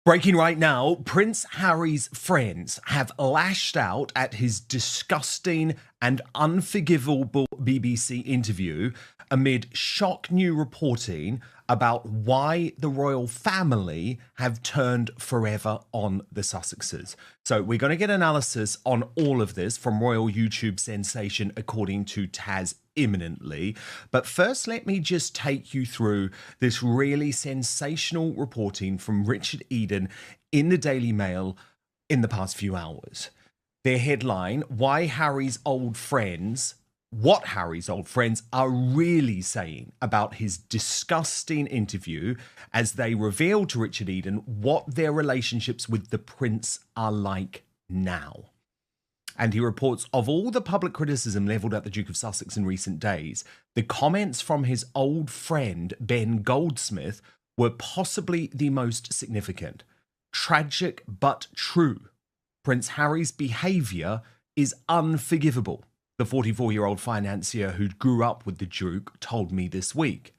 Breaking right now, Prince Harry's friends have lashed out at his disgusting and unforgivable BBC interview amid shock new reporting about why the royal family have turned forever on the Sussexes. So we're going to get analysis on all of this from royal YouTube sensation, according to Taz imminently. But first, let me just take you through this really sensational reporting from Richard Eden in the Daily Mail in the past few hours. Their headline, what Harry's old friends are really saying about his disgusting interview, as they reveal to Richard Eden what their relationships with the prince are like now. And he reports, of all the public criticism levelled at the Duke of Sussex in recent days, the comments from his old friend Ben Goldsmith were possibly the most significant. Tragic but true. Prince Harry's behaviour is unforgivable, the 44-year-old financier who grew up with the Duke told me this week.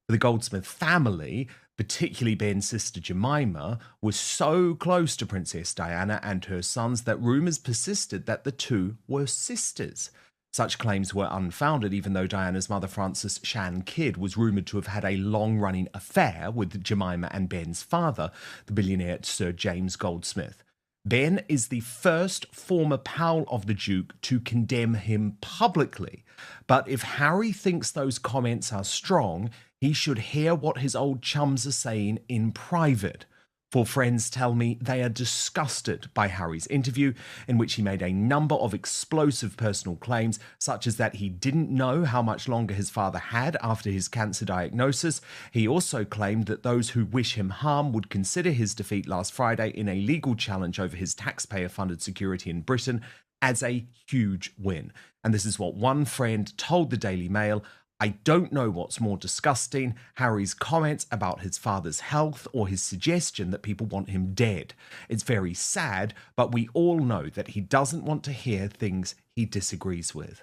The Goldsmith family, particularly Ben's sister Jemima, was so close to Princess Diana and her sons that rumours persisted that the two were sisters. Such claims were unfounded, even though Diana's mother, Frances Shan Kidd, was rumoured to have had a long-running affair with Jemima and Ben's father, the billionaire Sir James Goldsmith. Ben is the first former pal of the Duke to condemn him publicly. But if Harry thinks those comments are strong, he should hear what his old chums are saying in private. For friends tell me they are disgusted by Harry's interview, in which he made a number of explosive personal claims, such as that he didn't know how much longer his father had after his cancer diagnosis. He also claimed that those who wish him harm would consider his defeat last Friday in a legal challenge over his taxpayer-funded security in Britain as a huge win. And this is what one friend told the Daily Mail: "I don't know what's more disgusting, Harry's comments about his father's health or his suggestion that people want him dead. It's very sad, but we all know that he doesn't want to hear things he disagrees with."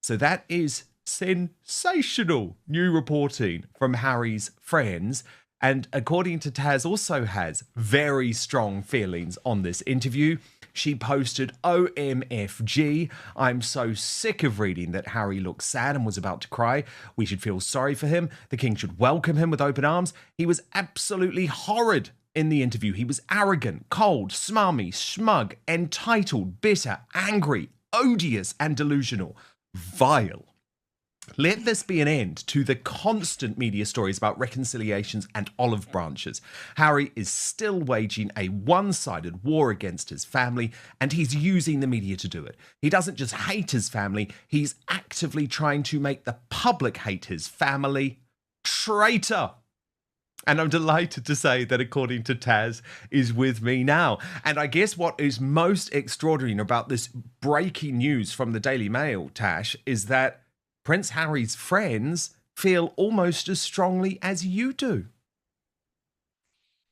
So that is sensational new reporting from Harry's friends. And according to Taz, also has very strong feelings on this interview. She posted, "OMFG, I'm so sick of reading that Harry looked sad and was about to cry. We should feel sorry for him. The king should welcome him with open arms. He was absolutely horrid in the interview. He was arrogant, cold, smarmy, smug, entitled, bitter, angry, odious, and delusional. Vile. Let this be an end to the constant media stories about reconciliations and olive branches. Harry is still waging a one-sided war against his family, and he's using the media to do it. He doesn't just hate his family, he's actively trying to make the public hate his family. Traitor!" And I'm delighted to say that, according to Taz, is with me now. And I guess what is most extraordinary about this breaking news from the Daily Mail, Tash, is that Prince Harry's friends feel almost as strongly as you do.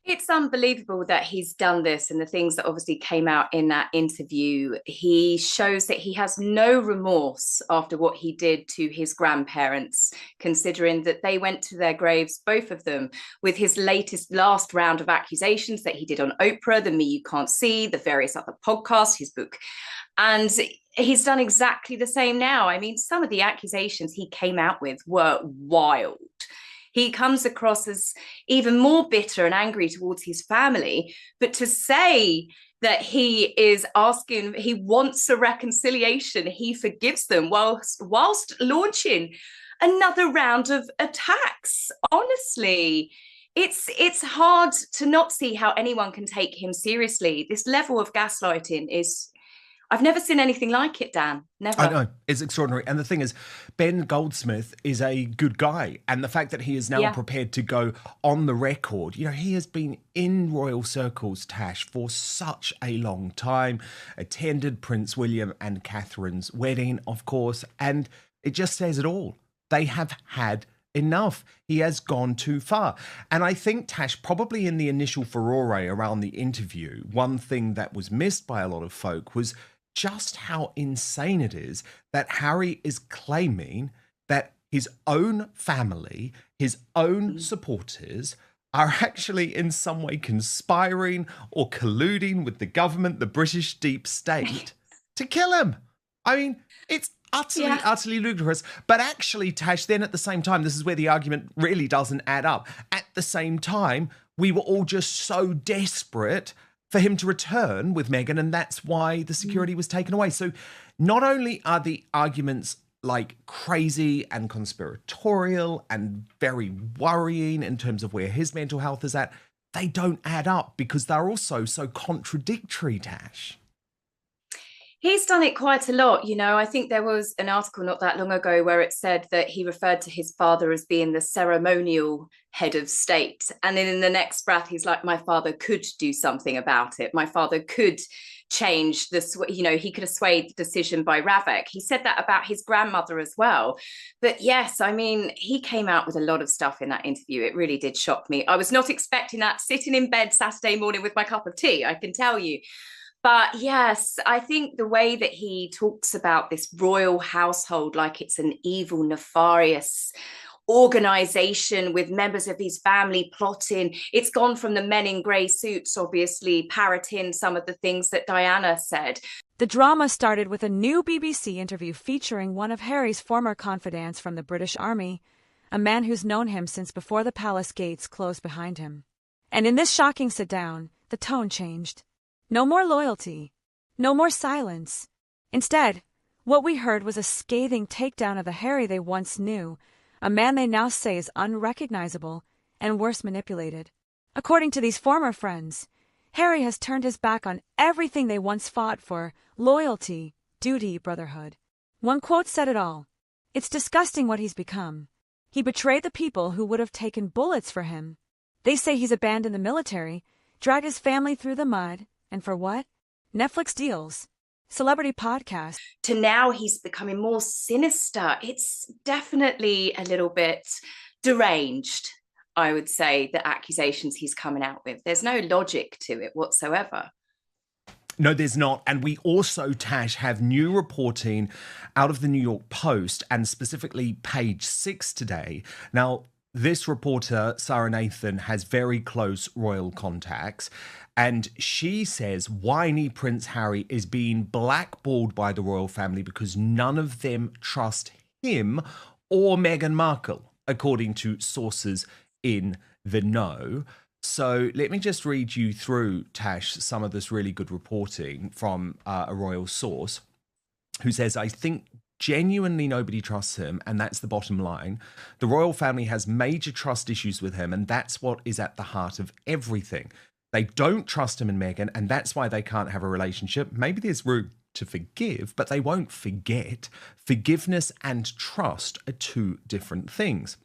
It's unbelievable that he's done this, and the things that obviously came out in that interview. He shows that he has no remorse after what he did to his grandparents, considering that they went to their graves, both of them, with his last round of accusations that he did on Oprah, the Me You Can't See, the various other podcasts, his book. And he's done exactly the same now. I mean, some of the accusations he came out with were wild. He comes across as even more bitter and angry towards his family. But to say that he is asking, he wants a reconciliation, he forgives them whilst launching another round of attacks, honestly, it's hard to not see how anyone can take him seriously. This level of gaslighting is... I've never seen anything like it, Dan. Never. I know. It's extraordinary. And the thing is, Ben Goldsmith is a good guy. And the fact that he is now prepared to go on the record, you know, he has been in royal circles, Tash, for such a long time, attended Prince William and Catherine's wedding, of course, and it just says it all. They have had enough. He has gone too far. And I think, Tash, probably in the initial furore around the interview, one thing that was missed by a lot of folk was just how insane it is that Harry is claiming that his own family, his own supporters, are actually in some way conspiring or colluding with the government, the British deep state, to kill him. I mean, it's utterly, Yeah. utterly ludicrous. But actually, Tash, then at the same time, this is where the argument really doesn't add up. At the same time, we were all just so desperate for him to return with Meghan, and that's why the security was taken away. So not only are the arguments like crazy and conspiratorial and very worrying in terms of where his mental health is at, they don't add up because they're also so contradictory, Tash. He's done it quite a lot. I think there was an article not that long ago where it said that he referred to his father as being the ceremonial head of state. And then in the next breath, he's like, my father could do something about it. My father could change this, he could have swayed the decision by Ravik. He said that about his grandmother as well. But yes, I mean, he came out with a lot of stuff in that interview. It really did shock me. I was not expecting that sitting in bed Saturday morning with my cup of tea, I can tell you. But yes, I think the way that he talks about this royal household like it's an evil, nefarious organization with members of his family plotting, it's gone from the men in grey suits, obviously parroting some of the things that Diana said. The drama started with a new BBC interview featuring one of Harry's former confidants from the British Army, a man who's known him since before the palace gates closed behind him. And in this shocking sit-down, the tone changed. No more loyalty. No more silence. Instead, what we heard was a scathing takedown of the Harry they once knew, a man they now say is unrecognizable and worse, manipulated. According to these former friends, Harry has turned his back on everything they once fought for: loyalty, duty, brotherhood. One quote said it all. It's disgusting what he's become. He betrayed the people who would have taken bullets for him. They say he's abandoned the military, dragged his family through the mud, and for what? Netflix deals, celebrity podcasts. To now he's becoming more sinister. It's definitely a little bit deranged, I would say, the accusations he's coming out with. There's no logic to it whatsoever. No, there's not. And we also, Tash, have new reporting out of the New York Post and specifically page 6 today. Now, this reporter, Sarah Nathan, has very close royal contacts. And she says whiny Prince Harry is being blackballed by the royal family because none of them trust him or Meghan Markle, according to sources in the know. So let me just read you through, Tash, some of this really good reporting from a royal source who says, I think genuinely nobody trusts him, and that's the bottom line. The royal family has major trust issues with him, and that's what is at the heart of everything. They don't trust him and Meghan, and that's why they can't have a relationship. Maybe there's room to forgive, but they won't forget. Forgiveness and trust are two different things.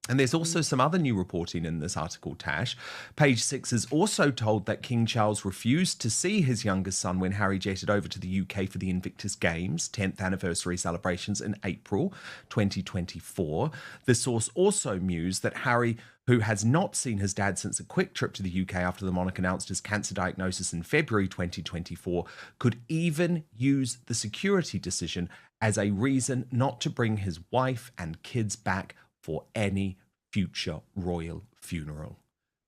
And there's also some other new reporting in this article, Tash. Page 6 is also told that King Charles refused to see his youngest son when Harry jetted over to the UK for the Invictus Games 10th anniversary celebrations in April 2024. The source also mused that Harry, who has not seen his dad since a quick trip to the UK after the monarch announced his cancer diagnosis in February 2024, could even use the security decision as a reason not to bring his wife and kids back for any future royal funeral.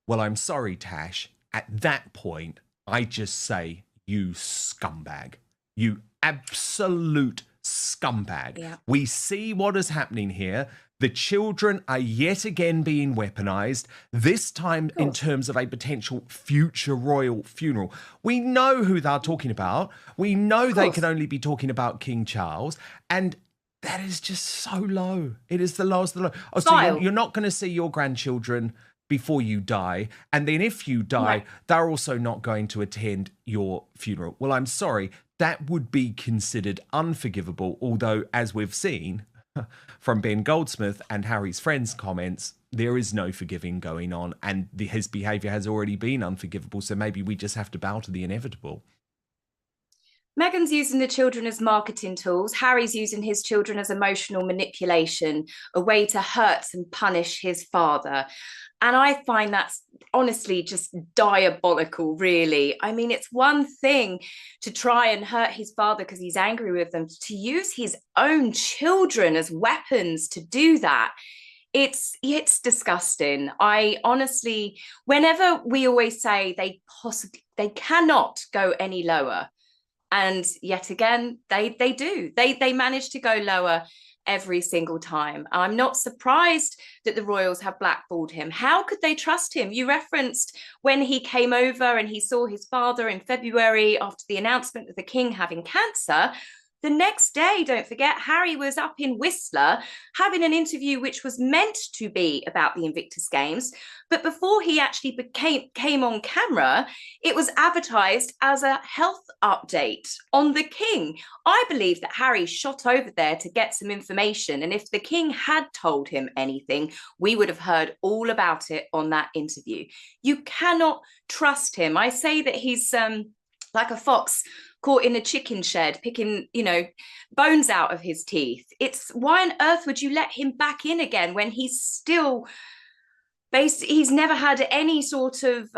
Well, I'm sorry, Tash. At that point, I just say, you scumbag. You absolute scumbag. Yeah. We see what is happening here. The children are yet again being weaponized, this time in terms of a potential future royal funeral. We know who they're talking about. We know they can only be talking about King Charles. And that is just so low. It is the lowest of the low. Oh, so you're not going to see your grandchildren before you die. And then if you die, they're also not going to attend your funeral. Well, I'm sorry. That would be considered unforgivable. Although, as we've seen from Ben Goldsmith and Harry's friends' comments, there is no forgiving going on. And his behaviour has already been unforgivable. So maybe we just have to bow to the inevitable. Meghan's using the children as marketing tools. Harry's using his children as emotional manipulation, a way to hurt and punish his father. And I find that's honestly just diabolical, really. I mean, it's one thing to try and hurt his father because he's angry with them. To use his own children as weapons to do that, It's disgusting. I honestly, whenever we always say they cannot go any lower, and yet again they do. They manage to go lower every single time. I'm not surprised that the royals have blackballed him. How could they trust him? You referenced when he came over and he saw his father in February after the announcement of the king having cancer. The next day, don't forget, Harry was up in Whistler having an interview which was meant to be about the Invictus Games. But before he actually came on camera, it was advertised as a health update on the king. I believe that Harry shot over there to get some information. And if the king had told him anything, we would have heard all about it on that interview. You cannot trust him. I say that he's like a fox caught in a chicken shed, picking, bones out of his teeth. It's why on earth would you let him back in again when he's still he's never had any sort of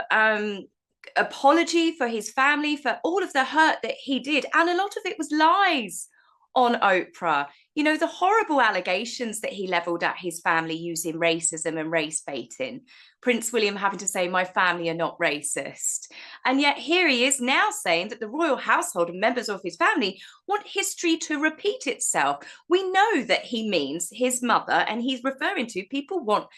apology for his family, for all of the hurt that he did. And a lot of it was lies on Oprah. The horrible allegations that he leveled at his family using racism and race baiting. Prince William having to say, my family are not racist. And yet here he is now saying that the royal household and members of his family want history to repeat itself. We know that he means his mother, and he's referring to people want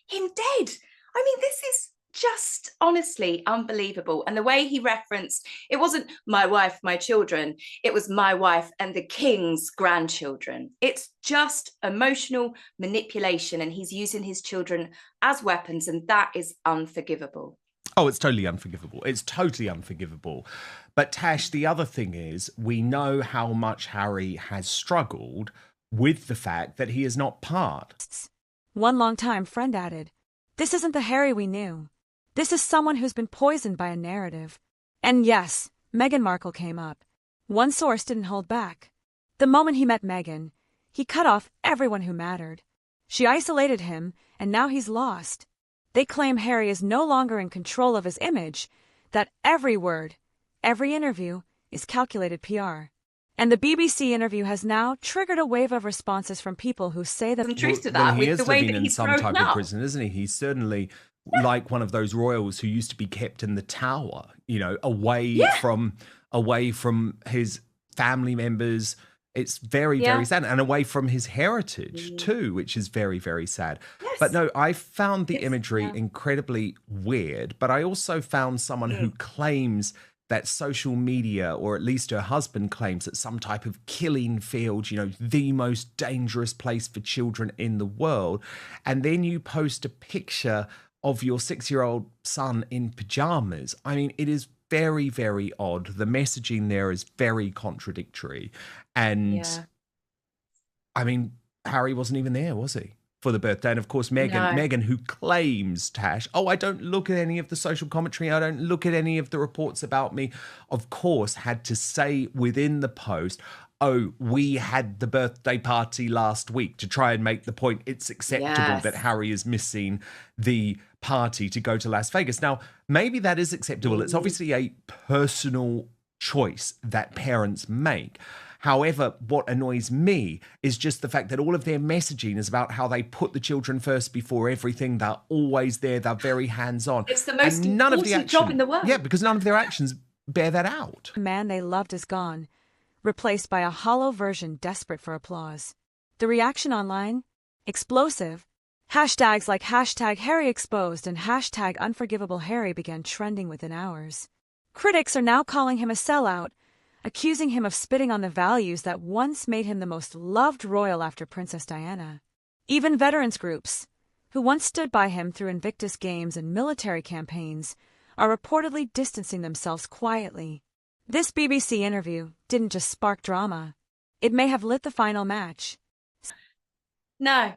him dead. I mean, this is just honestly unbelievable. And the way he referenced, it wasn't my wife, my children, it was my wife and the king's grandchildren. It's just emotional manipulation, and he's using his children as weapons, and that is unforgivable. Oh, it's totally unforgivable. It's totally unforgivable. But Tash, the other thing is, we know how much Harry has struggled with the fact that he is not part. One longtime friend added, "This isn't the Harry we knew. This is someone who's been poisoned by a narrative." And yes, Meghan Markle came up. One source didn't hold back. The moment he met Meghan, he cut off everyone who mattered. She isolated him, and now he's lost. They claim Harry is no longer in control of his image, that every word, every interview is calculated PR. And the BBC interview has now triggered a wave of responses from people who say that... Some truth to that, with the way that he's some type of up. prison, isn't he? He's certainly like one of those royals who used to be kept in the tower, away from his family members. It's very, very sad, and away from his heritage too, which is very, very sad. Yes. But no, I found the imagery incredibly weird, but I also found someone who claims that social media, or at least her husband claims, that some type of killing field, the most dangerous place for children in the world. And then you post a picture of your 6-year-old son in pajamas. I mean, it is very, very odd. The messaging there is very contradictory. And I mean, Harry wasn't even there, was he, for the birthday? And of course, Meghan, who claims, Tash, I don't look at any of the social commentary, I don't look at any of the reports about me, of course, had to say within the post, oh, we had the birthday party last week, to try and make the point it's acceptable that Harry is missing the party to go to Las Vegas. Now, maybe that is acceptable. It's obviously a personal choice that parents make. However, what annoys me is just the fact that all of their messaging is about how they put the children first before everything. They're always there. They're very hands-on. It's the most important job in the world. Yeah, because none of their actions bear that out. The man they loved is gone, replaced by a hollow version desperate for applause. The reaction online? Explosive. Hashtags like #HarryExposed and #UnforgivableHarry began trending within hours. Critics are now calling him a sellout, accusing him of spitting on the values that once made him the most loved royal after Princess Diana. Even veterans groups, who once stood by him through Invictus Games and military campaigns, are reportedly distancing themselves quietly. This BBC interview didn't just spark drama. It may have lit the final match. No,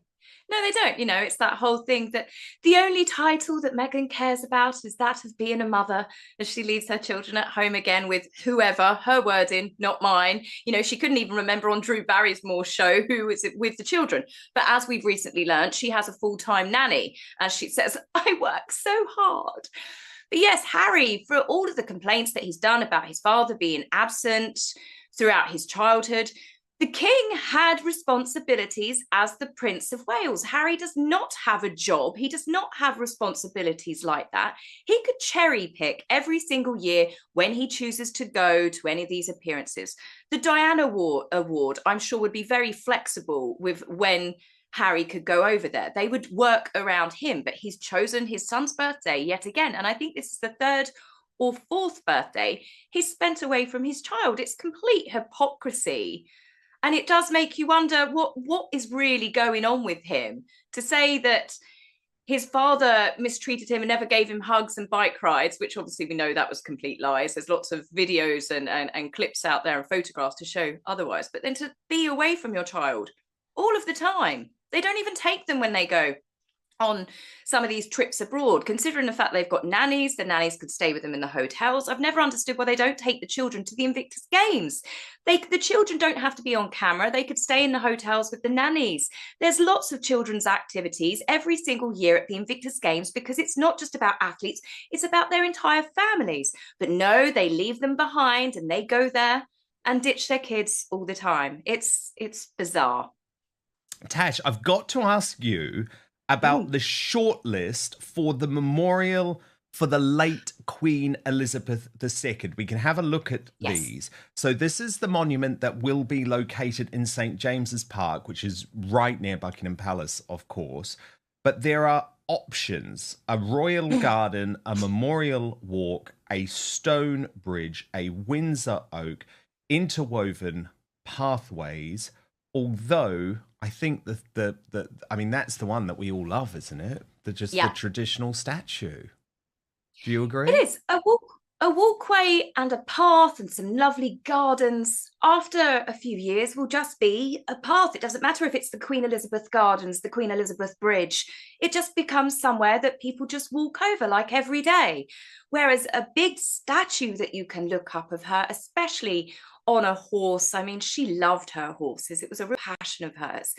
they don't. It's that whole thing that the only title that Meghan cares about is that of being a mother, as she leaves her children at home again with whoever, her wording, not mine. She couldn't even remember on Drew Barrymore's show who was with the children. But as we've recently learned, she has a full-time nanny. As she says, I work so hard. But yes, Harry, for all of the complaints that he's done about his father being absent throughout his childhood, The king had responsibilities as the Prince of Wales. Harry does not have a job. He does not have responsibilities like that. He could cherry pick every single year when he chooses to go to any of these appearances. The Diana Award, I'm sure, would be very flexible with when Harry could go over there. They would work around him, but he's chosen his son's birthday yet again. And I think this is the third or fourth birthday he's spent away from his child. It's complete hypocrisy. And it does make you wonder what is really going on with him. To say that his father mistreated him and never gave him hugs and bike rides, which obviously we know that was complete lies. There's lots of videos and clips out there and photographs to show otherwise. But then to be away from your child all of the time. They don't even take them when they go on some of these trips abroad, considering the fact they've got nannies. The nannies could stay with them in the hotels. I've never understood why they don't take the children to the Invictus Games. The children don't have to be on camera. They could stay in the hotels with the nannies. There's lots of children's activities every single year at the Invictus Games, because it's not just about athletes, it's about their entire families. But no, they leave them behind and they go there and ditch their kids all the time. It's bizarre. Tash, I've got to ask you about the shortlist for the memorial for the late Queen Elizabeth II. We can have a look at these. So this is the monument that will be located in St. James's Park, which is right near Buckingham Palace, of course. But there are options: a royal garden, a memorial walk, a stone bridge, a Windsor oak, interwoven pathways. Although I think I mean, that's the one that we all love, isn't it? The traditional statue. Do you agree? It is a walkway and a path and some lovely gardens. After a few years, will just be a path. It doesn't matter if it's the Queen Elizabeth Gardens, the Queen Elizabeth Bridge. It just becomes somewhere that people just walk over like every day. Whereas a big statue that you can look up of her, especially on a horse. I mean, she loved her horses. It was a real passion of hers.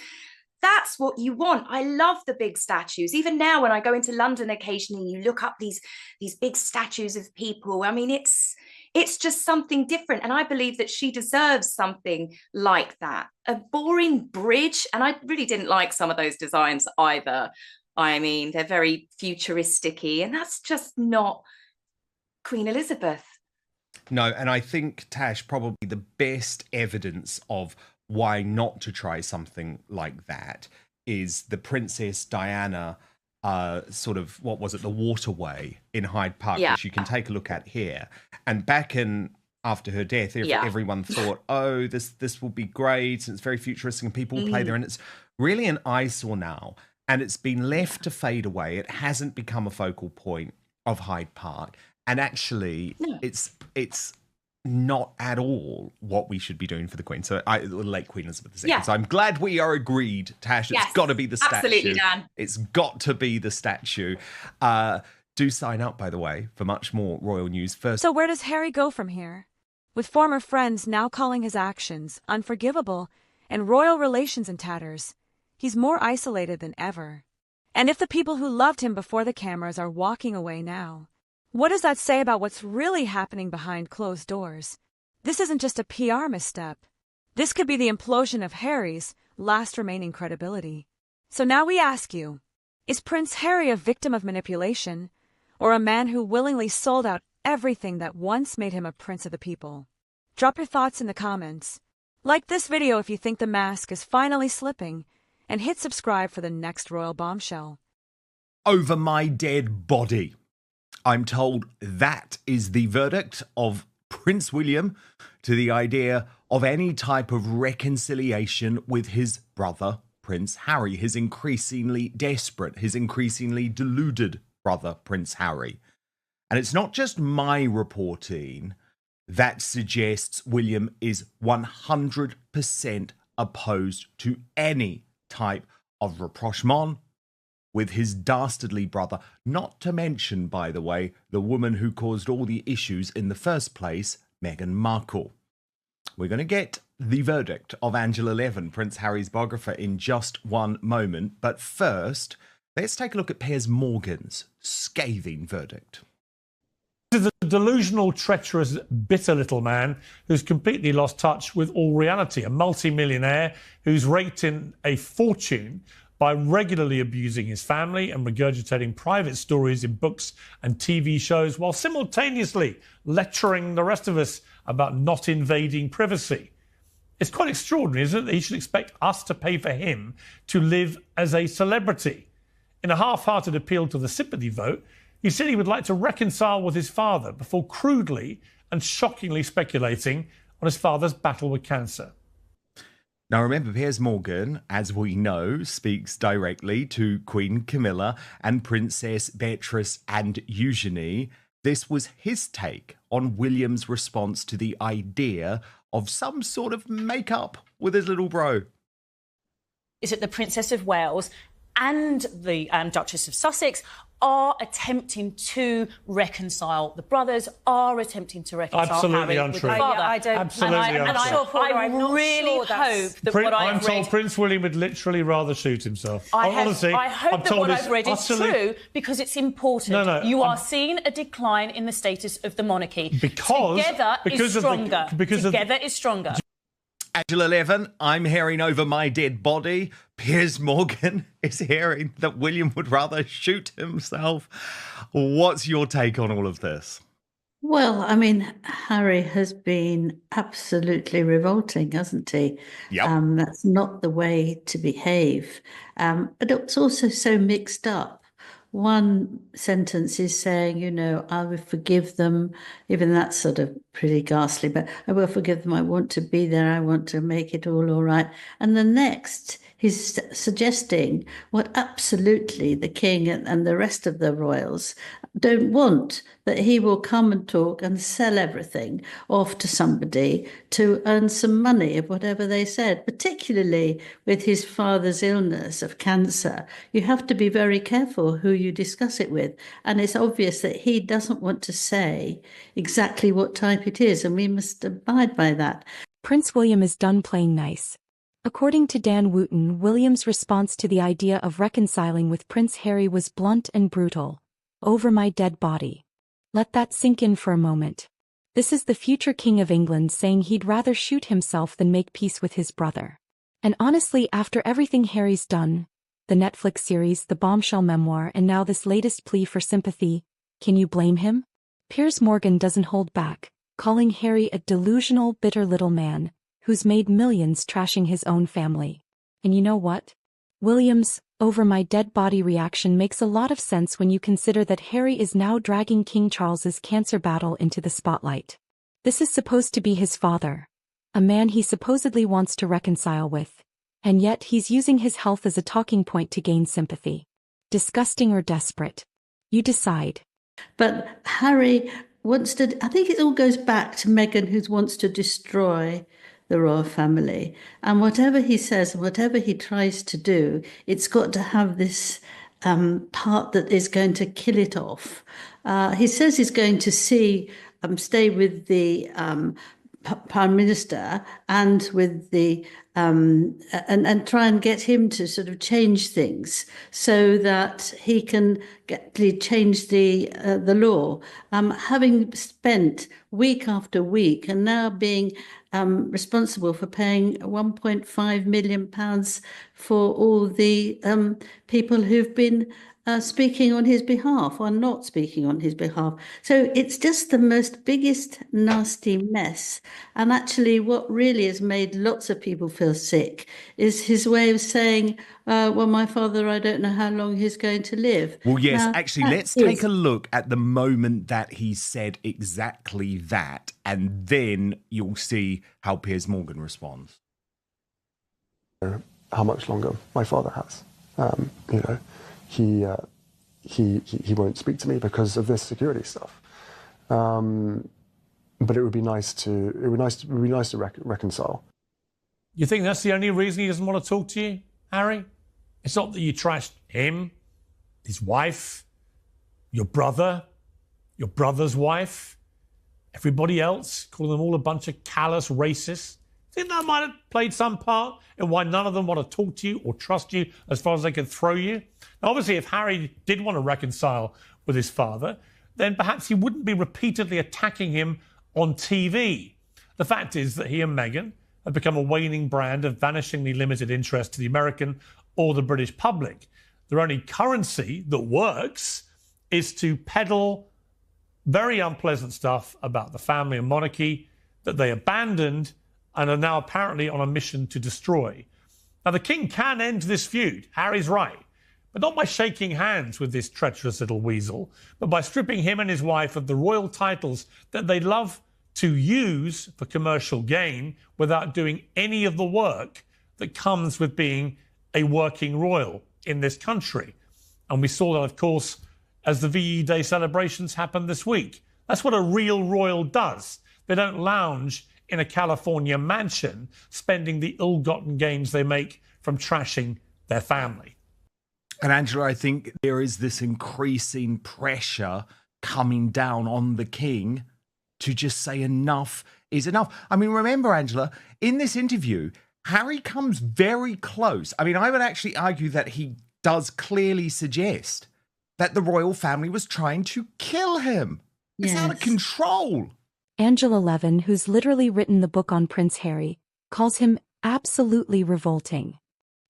That's what you want. I love the big statues. Even now, when I go into London occasionally, you look up these big statues of people. I mean, it's just something different. And I believe that she deserves something like that. A boring bridge. And I really didn't like some of those designs either. I mean, they're very futuristic-y, and that's just not Queen Elizabeth. No, and I think, Tash, probably the best evidence of why not to try something like that is the Princess Diana sort of, what was it, the waterway in Hyde Park, which you can take a look at here. And back after her death, everyone thought, oh, this will be great, and it's very futuristic, and people will play there, and it's really an eyesore now, and it's been left to fade away. It hasn't become a focal point of Hyde Park. And actually, it's not at all what we should be doing for the Queen. So, the late Queen Elizabeth II. Yeah. So I'm glad we are agreed, Tash. It's got to be the statue. Absolutely, Dan. It's got to be the statue. Do sign up, by the way, for much more royal news first. So where does Harry go from here? With former friends now calling his actions unforgivable and royal relations in tatters, he's more isolated than ever. And if the people who loved him before the cameras are walking away now, what does that say about what's really happening behind closed doors? This isn't just a PR misstep. This could be the implosion of Harry's last remaining credibility. So now we ask you, is Prince Harry a victim of manipulation, or a man who willingly sold out everything that once made him a prince of the people? Drop your thoughts in the comments. Like this video if you think the mask is finally slipping, and hit subscribe for the next royal bombshell. Over my dead body. I'm told that is the verdict of Prince William to the idea of any type of reconciliation with his brother, Prince Harry, his increasingly desperate, his increasingly deluded brother, Prince Harry. And it's not just my reporting that suggests William is 100% opposed to any type of rapprochement with his dastardly brother, not to mention, by the way, the woman who caused all the issues in the first place, Meghan Markle. We're going to get the verdict of Angela Levin, Prince Harry's biographer, in just one moment. But first, let's take a look at Piers Morgan's scathing verdict. To the delusional, treacherous, bitter little man who's completely lost touch with all reality, a multi-millionaire who's raked in a fortune by regularly abusing his family and regurgitating private stories in books and TV shows while simultaneously lecturing the rest of us about not invading privacy. It's quite extraordinary, isn't it, that he should expect us to pay for him to live as a celebrity. In a half-hearted appeal to the sympathy vote, he said he would like to reconcile with his father before crudely and shockingly speculating on his father's battle with cancer. Now, remember, Piers Morgan, as we know, speaks directly to Queen Camilla and Princess Beatrice and Eugenie. This was his take on William's response to the idea of some sort of make-up with his little bro. Is that the Princess of Wales and the Duchess of Sussex are attempting to reconcile. The brothers are attempting to reconcile Absolutely Harry untrue. with the father. I don't. Absolutely untrue. I really hope that what I've read... I'm told Prince William would literally rather shoot himself. Honestly, I hope that what I've read is true, because it's important. No, you are seeing a decline in the status of the monarchy. Together is stronger. Together is stronger. Angela Levin, I'm hearing over my dead body. Piers Morgan is hearing that William would rather shoot himself. What's your take on all of this? Well, I mean, Harry has been absolutely revolting, hasn't he? Yep. That's not the way to behave. But it's also so mixed up. One sentence is saying, you know, I will forgive them. Even that's sort of pretty ghastly, but I will forgive them. I want to be there. I want to make it all right. And the next, he's suggesting what absolutely the king and the rest of the royals don't want, that he will come and talk and sell everything off to somebody to earn some money of whatever they said, particularly with his father's illness of cancer. You have to be very careful who you discuss it with. And it's obvious that he doesn't want to say exactly what type it is, and we must abide by that. Prince William is done playing nice. According to Dan Wooten, William's response to the idea of reconciling with Prince Harry was blunt and brutal. Over my dead body. Let that sink in for a moment. This is the future King of England saying he'd rather shoot himself than make peace with his brother. And honestly, after everything Harry's done, the Netflix series, the Bombshell memoir, and now this latest plea for sympathy, can you blame him? Piers Morgan doesn't hold back, calling Harry a delusional, bitter little man who's made millions trashing his own family. And you know what? William's over my dead body reaction makes a lot of sense when you consider that Harry is now dragging King Charles's cancer battle into the spotlight. This is supposed to be his father, a man he supposedly wants to reconcile with, and yet he's using his health as a talking point to gain sympathy. Disgusting or desperate? You decide. But Harry wants to, I think it all goes back to Meghan, who wants to destroy the royal family. And whatever he says, whatever he tries to do, it's got to have this part that is going to kill it off. He says he's going to stay with the Prime Minister and with the and try and get him to sort of change things so that he can change the law. Having spent week after week and now being responsible for paying £1.5 million for all the people who've been speaking on his behalf or not speaking on his behalf. So it's just the most biggest nasty mess. And actually what really has made lots of people feel sick is his way of saying, well, my father, I don't know how long he's going to live. Well, yes, actually, let's take a look at the moment that he said exactly that, and then you'll see how Piers Morgan responds. How much longer my father has. He won't speak to me because of this security stuff. But it would be nice to reconcile. You think that's the only reason he doesn't want to talk to you, Harry? It's not that you trashed him, his wife, your brother, your brother's wife, everybody else, calling them all a bunch of callous racists. Think that might have played some part in why none of them want to talk to you or trust you as far as they can throw you? Now, obviously, if Harry did want to reconcile with his father, then perhaps he wouldn't be repeatedly attacking him on TV. The fact is that he and Meghan have become a waning brand of vanishingly limited interest to the American or the British public. Their only currency that works is to peddle very unpleasant stuff about the family and monarchy that they abandoned and are now apparently on a mission to destroy. Now, the king can end this feud, Harry's right, but not by shaking hands with this treacherous little weasel, but by stripping him and his wife of the royal titles that they love to use for commercial gain without doing any of the work that comes with being a working royal in this country. And we saw that, of course, as the VE Day celebrations happened this week. That's what a real royal does. They don't lounge in a California mansion spending the ill-gotten gains they make from trashing their family. And Angela, I think there is this increasing pressure coming down on the king to just say enough is enough. I mean, remember, Angela, in this interview, Harry comes very close. I mean, I would actually argue that he does clearly suggest that the royal family was trying to kill him. It's out of control. Angela Levin, who's literally written the book on Prince Harry, calls him absolutely revolting.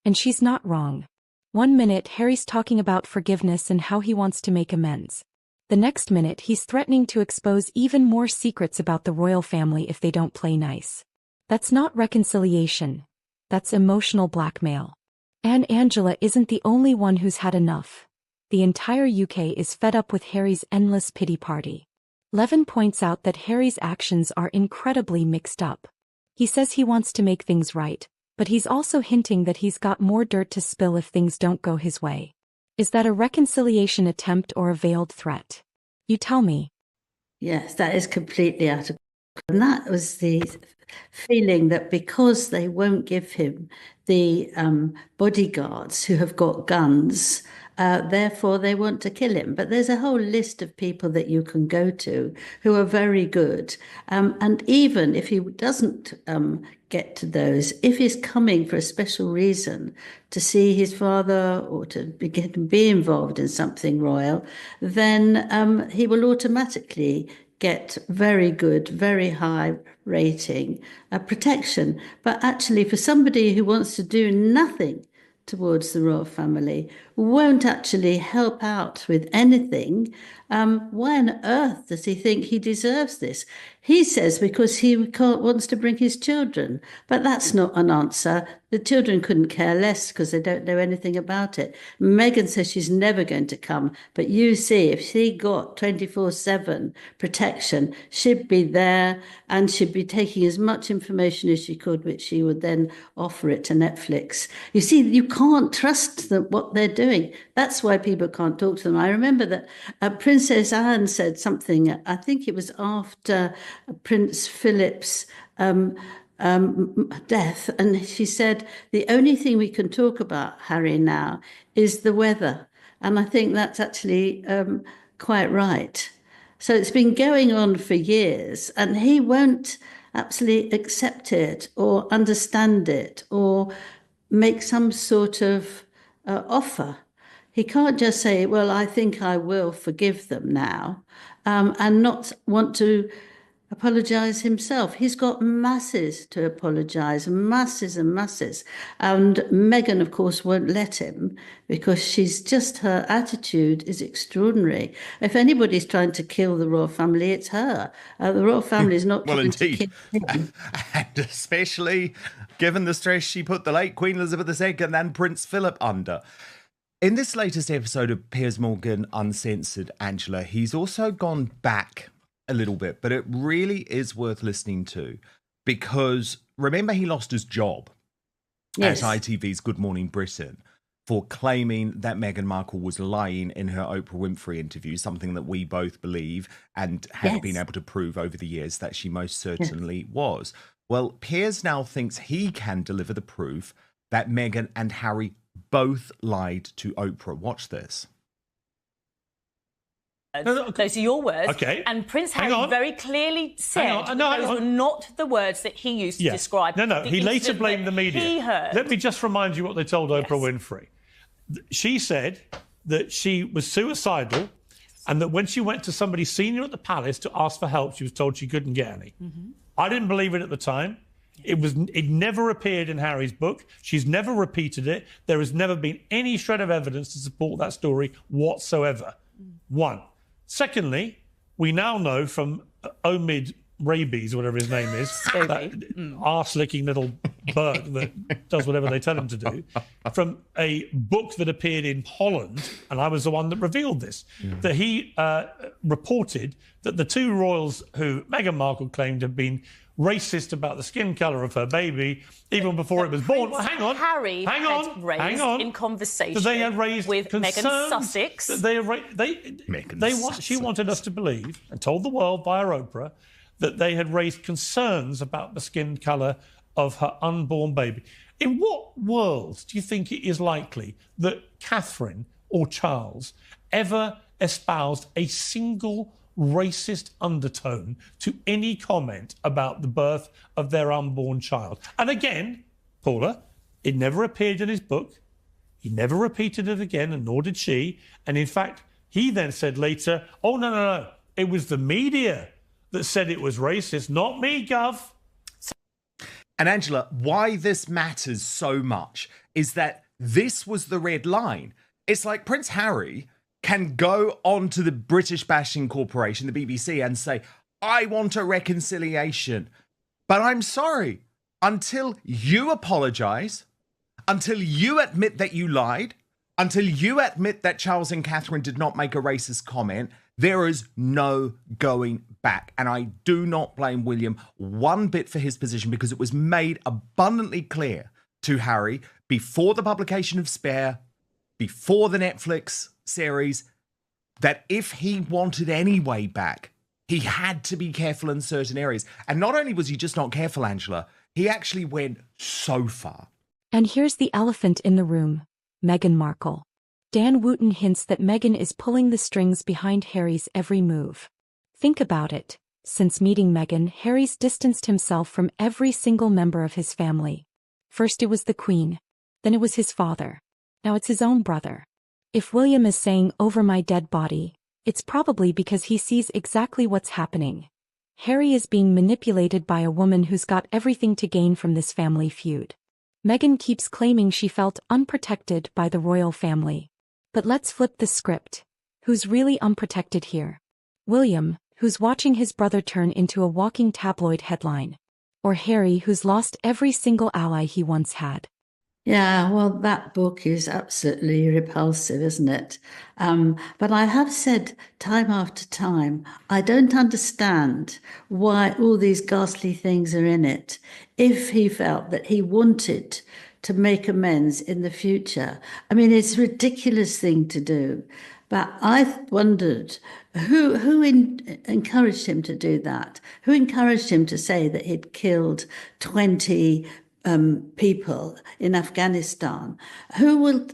And she's not wrong. One minute, Harry's talking about forgiveness and how he wants to make amends. The next minute, he's threatening to expose even more secrets about the royal family if they don't play nice. That's not reconciliation. That's emotional blackmail. And Angela isn't the only one who's had enough. The entire UK is fed up with Harry's endless pity party. Levin points out that Harry's actions are incredibly mixed up. He says he wants to make things right, but he's also hinting that he's got more dirt to spill if things don't go his way. Is that a reconciliation attempt or a veiled threat? You tell me. Yes, that is completely out of control. And that was the feeling that because they won't give him the bodyguards who have got guns, therefore they want to kill him. But there's a whole list of people that you can go to who are very good. And even if he doesn't get to those, if he's coming for a special reason to see his father or to be involved in something royal, then he will automatically get very good, very high rating, protection. But actually, for somebody who wants to do nothing towards the royal family, won't actually help out with anything, why on earth does he think he deserves this? He says because he wants to bring his children, but that's not an answer. The children couldn't care less because they don't know anything about it. Meghan says she's never going to come, but you see, if she got 24/7 protection, she'd be there and she'd be taking as much information as she could, which she would then offer it to Netflix. You see, you can't trust them, what they're doing. That's why people can't talk to them. I remember that Princess Anne said something, I think it was after Prince Philip's death, and she said, the only thing we can talk about, Harry, now is the weather. And I think that's actually quite right. So it's been going on for years, and he won't absolutely accept it or understand it or make some sort of offer. He can't just say, well, I think I will forgive them now, and not want to apologise himself. He's got masses to apologise, masses and masses. And Meghan, of course, won't let him because her attitude is extraordinary. If anybody's trying to kill the royal family, it's her. The royal family is not trying to kill him. And especially given the stress she put the late Queen Elizabeth II and Prince Philip under. In this latest episode of Piers Morgan Uncensored, Angela, he's also gone back a little bit, but it really is worth listening to because remember he lost his job at ITV's Good Morning Britain for claiming that Meghan Markle was lying in her Oprah Winfrey interview, something that we both believe and have been able to prove over the years that she most certainly was. Well, Piers now thinks he can deliver the proof that Meghan and Harry both lied to Oprah. Watch this. Those are your words. Okay. And Prince Harry very clearly said those were not the words that he used to describe. No, he later blamed the media. He heard. Let me just remind you what they told Oprah Winfrey. She said that she was suicidal and that when she went to somebody senior at the palace to ask for help, she was told she couldn't get any. I didn't believe it at the time. It never appeared in Harry's book. She's never repeated it. There has never been any shred of evidence to support that story whatsoever. One. Secondly, we now know from Omid Rabies, whatever his name is, that arse-licking little Burke that does whatever they tell him to do, from a book that appeared in Holland, and I was the one that revealed this, that he reported that the two royals who Meghan Markle claimed had been racist about the skin colour of her baby even before it was born. Well, hang on. Harry had raised in conversation they had raised with Meghan Sussex. She wanted us to believe, and told the world via Oprah, that they had raised concerns about the skin colour of her unborn baby. In what world do you think it is likely that Catherine or Charles ever espoused a single racist undertone to any comment about the birth of their unborn child? And again, Paula, it never appeared in his book. He never repeated it again, and nor did she. And in fact, he then said later, oh, no, it was the media that said it was racist, not me, Gov. And Angela, why this matters so much is that this was the red line. It's like Prince Harry can go on to the British Bashing Corporation, the BBC, and say, I want a reconciliation. But I'm sorry, until you apologise, until you admit that you lied, until you admit that Charles and Catherine did not make a racist comment, there is no going back. And I do not blame William one bit for his position, because it was made abundantly clear to Harry before the publication of Spare, before the Netflix series, that if he wanted any way back, he had to be careful in certain areas. And not only was he just not careful, Angela, he actually went so far. And here's the elephant in the room, Meghan Markle. Dan Wooten hints that Meghan is pulling the strings behind Harry's every move. Think about it. Since meeting Meghan, Harry's distanced himself from every single member of his family. First it was the Queen, then it was his father. Now it's his own brother. If William is saying over my dead body, it's probably because he sees exactly what's happening. Harry is being manipulated by a woman who's got everything to gain from this family feud. Meghan keeps claiming she felt unprotected by the royal family. But let's flip the script. Who's really unprotected here? William, who's watching his brother turn into a walking tabloid headline? Or Harry, who's lost every single ally he once had? Yeah, well, that book is absolutely repulsive, isn't it? But I have said time after time, I don't understand why all these ghastly things are in it. If he felt that he wanted to make amends in the future, I mean, it's a ridiculous thing to do. But I wondered who encouraged him to do that? Who encouraged him to say that he'd killed 20 people in Afghanistan? Who will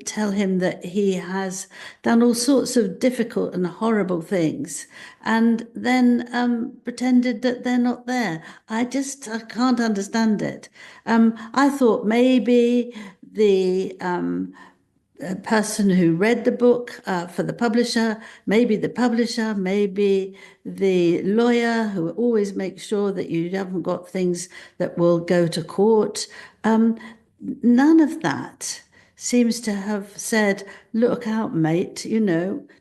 tell him that he has done all sorts of difficult and horrible things and then pretended that they're not there? I can't understand it. I thought maybe the person who read the book for the publisher, maybe the lawyer who always makes sure that you haven't got things that will go to court. None of that seems to have said, look out, mate,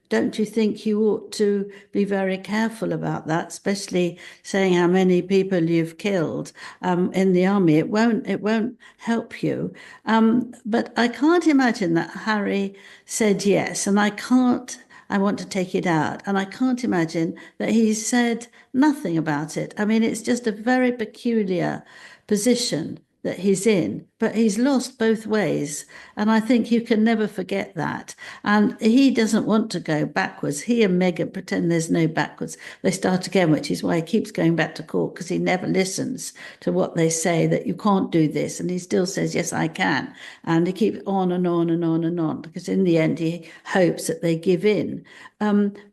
don't you think you ought to be very careful about that, especially saying how many people you've killed in the army. It won't help you. But I can't imagine that Harry said yes, and I want to take it out. And I can't imagine that he said nothing about it. I mean, it's just a very peculiar position that he's in, but he's lost both ways. And I think you can never forget that. And he doesn't want to go backwards. He and Meghan pretend there's no backwards. They start again, which is why he keeps going back to court, because he never listens to what they say, that you can't do this. And he still says, yes, I can. And he keeps on and on and on and on, because in the end, he hopes that they give in.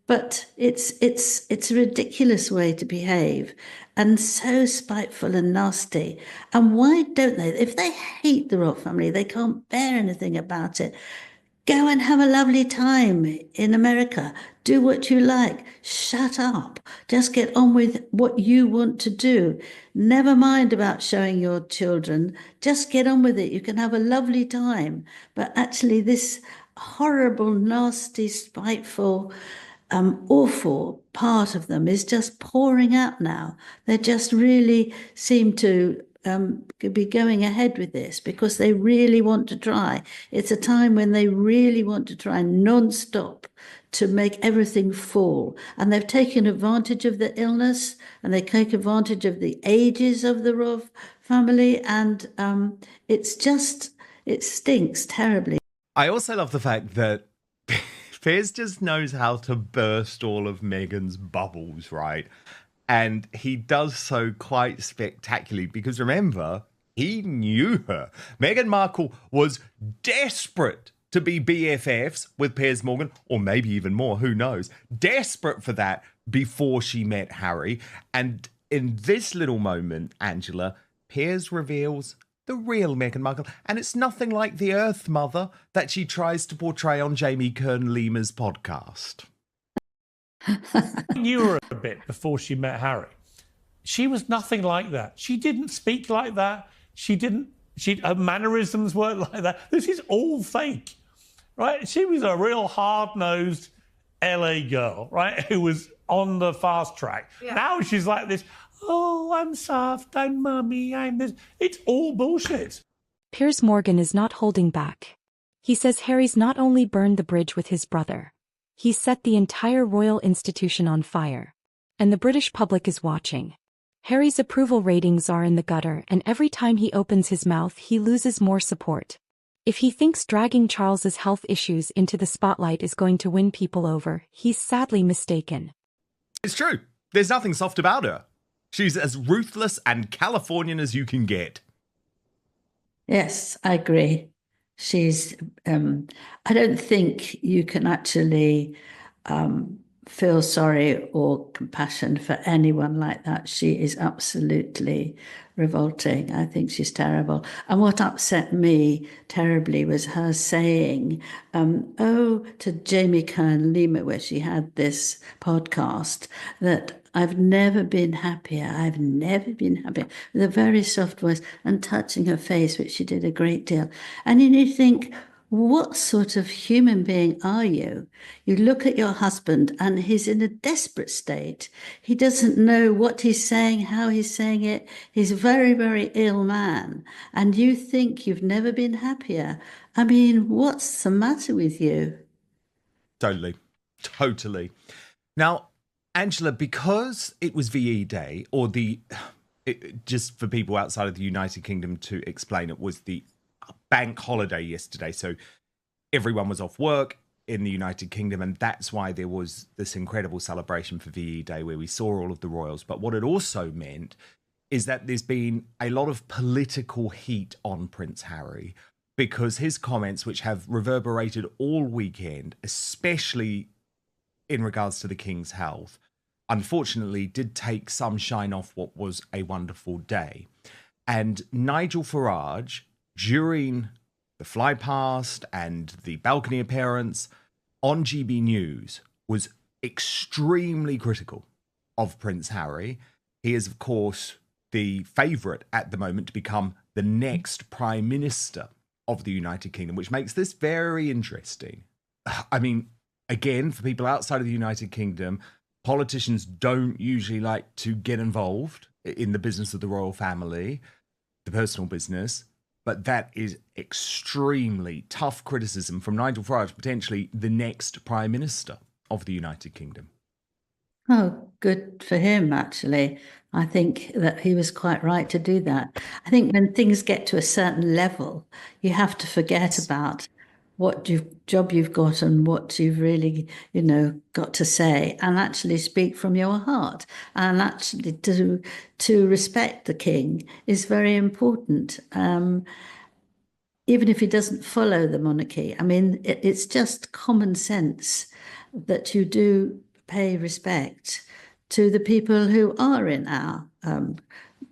But it's a ridiculous way to behave, and so spiteful and nasty. And why don't they? If they hate the royal family, they can't bear anything about it. Go and have a lovely time in America. Do what you like. Shut up. Just get on with what you want to do. Never mind about showing your children. Just get on with it. You can have a lovely time. But actually, this horrible, nasty, spiteful, awful part of them is just pouring out now. They just really seem to be going ahead with this because they really want to try. It's a time when they really want to try non-stop to make everything fall. And they've taken advantage of the illness, and they take advantage of the ages of the royal family. And it stinks terribly. I also love the fact that Piers just knows how to burst all of Meghan's bubbles, right? And he does so quite spectacularly because remember, he knew her. Meghan Markle was desperate to be BFFs with Piers Morgan, or maybe even more, who knows? Desperate for that before she met Harry. And in this little moment, Angela, Piers reveals the real Meghan Markle, and it's nothing like the Earth Mother that she tries to portray on Jamie Kern-Lima's podcast. I knew her a bit before she met Harry. She was nothing like that. She didn't speak like that. Her mannerisms weren't like that. This is all fake, right? She was a real hard-nosed LA girl, right, who was on the fast track. Yeah. Now she's like this, oh, I'm soft, I'm mummy, I'm this. It's all bullshit. Piers Morgan is not holding back. He says Harry's not only burned the bridge with his brother, he set the entire royal institution on fire. And the British public is watching. Harry's approval ratings are in the gutter, and every time he opens his mouth he loses more support. If he thinks dragging Charles's health issues into the spotlight is going to win people over, he's sadly mistaken. It's true. There's nothing soft about her. She's as ruthless and Californian as you can get. Yes, I agree. She's, I don't think you can actually feel sorry or compassion for anyone like that. She is absolutely revolting. I think she's terrible. And what upset me terribly was her saying, to Jamie Kern-Lima, where she had this podcast, that I've never been happier. I've never been happier. With a very soft voice and touching her face, which she did a great deal. And then you think, what sort of human being are you? You look at your husband and he's in a desperate state. He doesn't know what he's saying, how he's saying it. He's a very, very ill man. And you think you've never been happier. I mean, what's the matter with you? Totally. Now, Angela, because it was VE Day, or just for people outside of the United Kingdom to explain, it was the bank holiday yesterday, so everyone was off work in the United Kingdom, and that's why there was this incredible celebration for VE Day where we saw all of the royals. But what it also meant is that there's been a lot of political heat on Prince Harry because his comments, which have reverberated all weekend, especially in regards to the King's health, unfortunately did take some shine off what was a wonderful day. And Nigel Farage, during the fly past and the balcony appearance on GB News, was extremely critical of Prince Harry. He is, of course, the favourite at the moment to become the next Prime Minister of the United Kingdom, which makes this very interesting. I mean, again, for people outside of the United Kingdom, politicians don't usually like to get involved in the business of the royal family, the personal business. But that is extremely tough criticism from Nigel Farage, potentially the next Prime Minister of the United Kingdom. Oh, good for him, actually. I think that he was quite right to do that. I think when things get to a certain level, you have to forget about what job you've got and what you've really, got to say, and actually speak from your heart. And actually to respect the king is very important. Even if he doesn't follow the monarchy. I mean, it's just common sense that you do pay respect to the people who are in our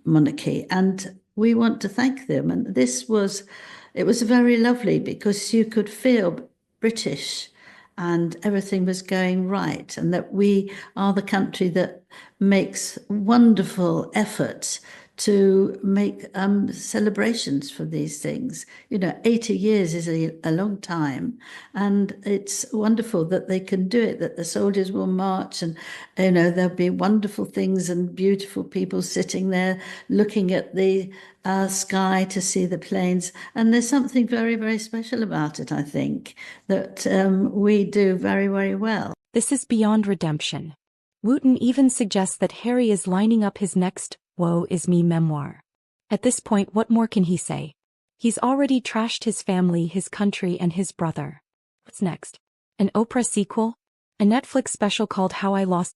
monarchy, and we want to thank them. And it was very lovely because you could feel British and everything was going right, and that we are the country that makes wonderful efforts to make celebrations for these things. 80 years is a long time, and it's wonderful that they can do it, that the soldiers will march, and there'll be wonderful things and beautiful people sitting there looking at the sky to see the planes. And there's something very, very special about it, I think, that we do very, very well. This is beyond redemption. Wooten even suggests that Harry is lining up his next Woe Is Me memoir. At this point, what more can he say? He's already trashed his family, his country, and his brother. What's next? An Oprah sequel? A Netflix special called How I Lost